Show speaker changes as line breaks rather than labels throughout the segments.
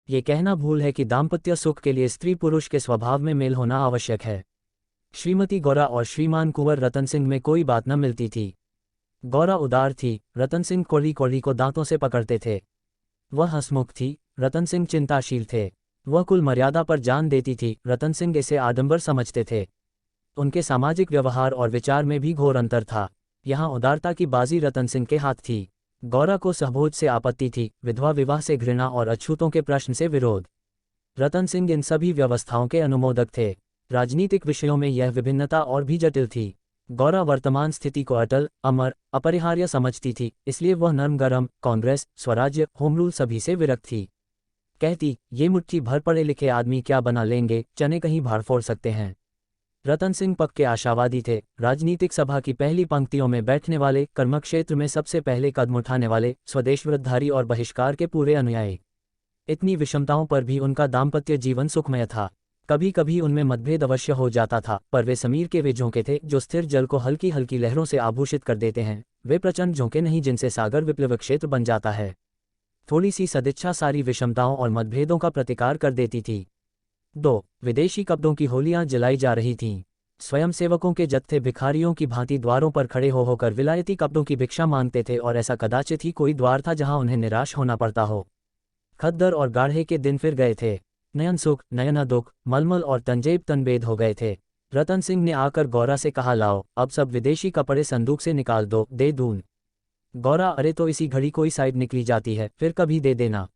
ये कहना भूल है कि दाम्पत्य सुख के लिए स्त्री पुरुष के स्वभाव में मेल होना आवश्यक है। श्रीमती गौरा और श्रीमान कुंवर रतन सिंह में कोई बात न मिलती थी। गौरा उदार थी, रतन सिंह कौड़ी कौड़ी को दांतों से पकड़ते थे। वह हंसमुख थी, रतन सिंह चिंताशील थे। वह कुल मर्यादा पर जान देती थी, रतन सिंह इसे आडंबर समझते थे। उनके सामाजिक व्यवहार और विचार में भी घोर अंतर था। यहाँ उदारता की बाजी रतन सिंह के हाथ थी। गौरा को सहभोज से आपत्ति थी, विधवा विवाह से घृणा और अछूतों के प्रश्न से विरोध। रतन सिंह इन सभी व्यवस्थाओं के अनुमोदक थे। राजनीतिक विषयों में यह विभिन्नता और भी जटिल थी। गौरा वर्तमान स्थिति को अटल, अमर, अपरिहार्य समझती थी, इसलिए वह नरम गरम, कांग्रेस, स्वराज्य, होम रूल सभी से विरक्त थी। कहती, ये मुट्ठी भर पढ़े लिखे आदमी क्या बना लेंगे, चने कहीं भाड़ फोड़ सकते हैं। रतन सिंह पक्के आशावादी थे, राजनीतिक सभा की पहली पंक्तियों में बैठने वाले, कर्मक्षेत्र में सबसे पहले कदम उठाने वाले, स्वदेश विरोधी और बहिष्कार के पूरे अनुयायी। इतनी विषमताओं पर भी उनका दाम्पत्य जीवन सुखमय था। कभी कभी उनमें मतभेद अवश्य हो जाता था, पर वे समीर के वे झोंके थे जो स्थिर जल को हल्की हल्की लहरों से आभूषित कर देते हैं। वे प्रचंड झोंके नहीं जिनसे सागर विप्लव क्षेत्र बन जाता है। थोड़ी सी सदिच्छा सारी विषमताओं और मतभेदों का प्रतिकार कर देती थी। 2. विदेशी कपड़ों की होलियां जलाई जा रही थीं। स्वयंसेवकों के जत्थे भिखारियों की भांति द्वारों पर खड़े हो होकर विलायती कपड़ों की भिक्षा मांगते थे, और ऐसा कदाचित ही कोई द्वार था जहां उन्हें निराश होना पड़ता हो। खद्दर और गाढ़े के दिन फिर गए थे। नयन सुख, नयना दुख, मलमल और तंजेब तनबेद हो गए थे। रतन सिंह ने आकर गौरा से कहा, लाओ अब सब विदेशी कपड़े संदूक से निकाल दो, दे दून। गौरा, अरे तो इसी घड़ी कोई साइड निकली जाती है, फिर कभी दे देना।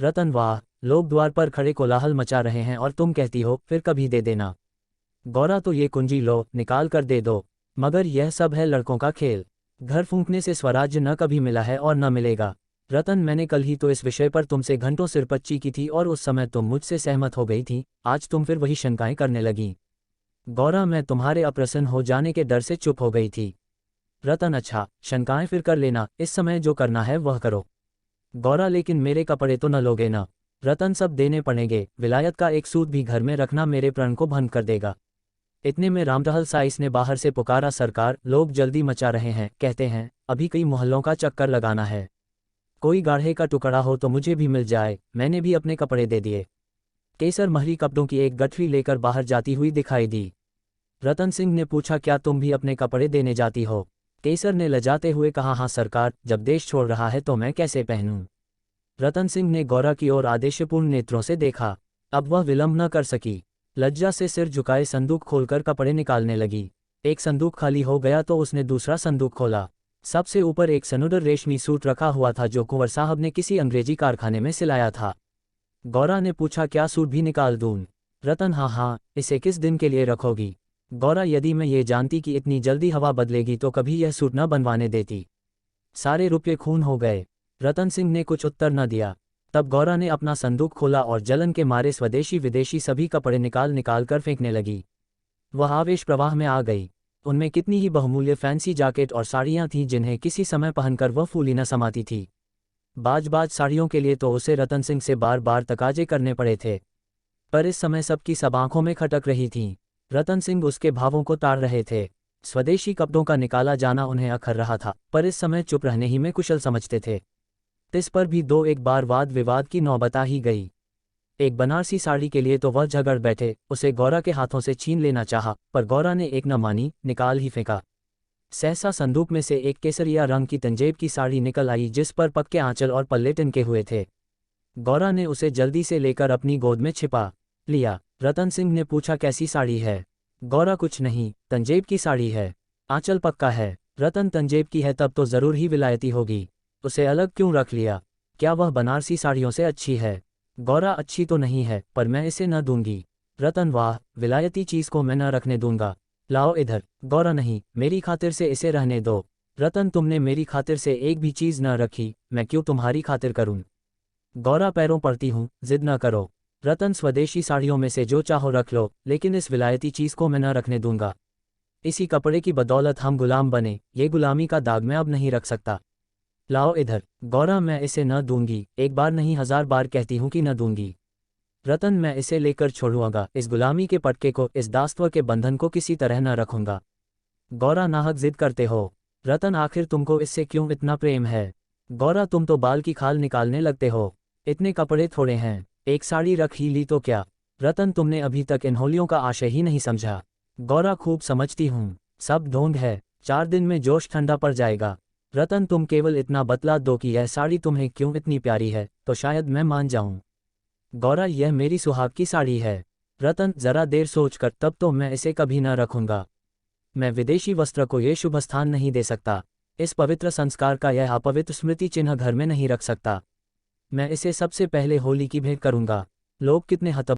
रतन, वाह, लोग द्वार पर खड़े कोलाहल मचा रहे हैं और तुम कहती हो फिर कभी दे देना। गौरा, तो ये कुंजी लो, निकाल कर दे दो। मगर यह सब है लड़कों का खेल। घर फूंकने से स्वराज्य न कभी मिला है और न मिलेगा। रतन, मैंने कल ही तो इस विषय पर तुमसे घंटों सिरपच्ची की थी और उस समय तुम मुझसे सहमत हो गई थी, आज तुम फिर वही शंकाएं करने लगी। गौरा, मैं तुम्हारे अप्रसन्न हो जाने के डर से चुप हो गई थी। रतन, अच्छा, शंकाएं फिर कर लेना, इस समय जो करना है वह करो। गौरा, लेकिन मेरे कपड़े तो न लोगे ना। रतन, सब देने पड़ेंगे, विलायत का एक सूत भी घर में रखना मेरे प्रण को भंग कर देगा। इतने में रामटहल साइस ने बाहर से पुकारा, सरकार, लोग जल्दी मचा रहे हैं, कहते हैं अभी कई मोहल्लों का चक्कर लगाना है। कोई गाढ़े का टुकड़ा हो तो मुझे भी मिल जाए। मैंने भी अपने कपड़े दे दिए। केसर महरी कपड़ों की एक गठरी लेकर बाहर जाती हुई दिखाई दी। रतन सिंह ने पूछा, क्या तुम भी अपने कपड़े देने जाती हो? केसर ने लजाते हुए कहा, हाँ सरकार, जब देश छोड़ रहा है तो मैं कैसे पहनूं। रतन सिंह ने गौरा की ओर आदेशपूर्ण नेत्रों से देखा। अब वह विलंब न कर सकी। लज्जा से सिर झुकाए संदूक खोलकर कपड़े निकालने लगी। एक संदूक खाली हो गया तो उसने दूसरा संदूक खोला। सबसे ऊपर एक सनुडर रेशमी सूट रखा हुआ था जो कुंवर साहब ने किसी अंग्रेजी कारखाने में सिलाया था। गौरा ने पूछा, क्या सूट भी निकाल दूं? रतन, हाँ हाँ, इसे किस दिन के लिए रखोगी? गौरा, यदि मैं ये जानती कि इतनी जल्दी हवा बदलेगी तो कभी यह सूट न बनवाने देती। सारे रुपये खून हो गए। रतन सिंह ने कुछ उत्तर न दिया। तब गौरा ने अपना संदूक खोला और जलन के मारे स्वदेशी विदेशी सभी कपड़े निकाल कर फेंकने लगी। वह आवेश प्रवाह में आ गई। उनमें कितनी ही बहुमूल्य फैंसी जैकेट और साड़ियाँ थीं जिन्हें किसी समय पहनकर वह फूली न समाती थी। बाज साड़ियों के लिए तो उसे रतन सिंह से बार बार तकाजे करने पड़े थे, पर इस समय सबकी सब आंखों में खटक रही थीं। रतन सिंह उसके भावों को ताड़ रहे थे। स्वदेशी कपड़ों का निकाला जाना उन्हें अखर रहा था, पर इस समय चुप रहने ही में कुशल समझते थे। इस पर भी दो एक बार वाद विवाद की नौबत आ ही गई। एक बनारसी साड़ी के लिए तो वह झगड़ बैठे, उसे गौरा के हाथों से छीन लेना चाहा, पर गौरा ने एक न मानी, निकाल ही फेंका। सहसा संदूक में से एक केसरिया रंग की तंजेब की साड़ी निकल आई जिस पर पक्के आंचल और पल्ले टिनके हुए थे। गौरा ने उसे जल्दी से लेकर अपनी गोद में छिपा लिया। रतन सिंह ने पूछा, कैसी साड़ी है? गौरा, कुछ नहीं, तंजेब की साड़ी है। आंचल पक्का है। रतन, तंजेब की है तब तो जरूर ही विलायती होगी, उसे अलग क्यों रख लिया? क्या वह बनारसी साड़ियों से अच्छी है? गौरा, अच्छी तो नहीं है, पर मैं इसे न दूंगी। रतन, वाह, विलायती चीज को मैं न रखने दूंगा, लाओ इधर। गौरा, नहीं, मेरी खातिर से इसे रहने दो। रतन, तुमने मेरी खातिर से एक भी चीज न रखी, मैं क्यों तुम्हारी खातिर करूं? गौरा, पैरों पड़ती हूं, जिद न करो। रतन, स्वदेशी साड़ियों में से जो चाहो रख लो, लेकिन इस विलायती चीज को मैं न रखने दूंगा। इसी कपड़े की बदौलत हम गुलाम बने, ये गुलामी का दाग मैं अब नहीं रख सकता, लाओ इधर। गौरा, मैं इसे न दूंगी, एक बार नहीं 1000 बार कहती हूं कि न दूंगी। रतन, मैं इसे लेकर छोड़ूंगा, इस गुलामी के पटके को, इस दासत्व के बंधन को किसी तरह न रखूंगा। गौरा, नाहक जिद करते हो। रतन, आखिर तुमको इससे क्यों इतना प्रेम है? गौरा, तुम तो बाल की खाल निकालने लगते हो। इतने कपड़े थोड़े हैं, एक साड़ी रख ही ली तो क्या? रतन, तुमने अभी तक इन होलियों का आशय ही नहीं समझा। गौरा, खूब समझती हूँ, सब ढोंग है, 4 दिन में जोश ठंडा पड़ जाएगा। रतन, तुम केवल इतना बतला दो कि यह साड़ी तुम्हें क्यों इतनी प्यारी है, तो शायद मैं मान जाऊं। गौरा, यह मेरी सुहाग की साड़ी है। रतन, जरा देर सोचकर, तब तो मैं इसे कभी न रखूंगा। मैं विदेशी वस्त्र को ये शुभ स्थान नहीं दे सकता। इस पवित्र संस्कार का यह अपवित्र स्मृति चिन्ह घर में नहीं रख सकता। मैं इसे सबसे पहले होली की भेंट करूंगा। लोग कितने हतब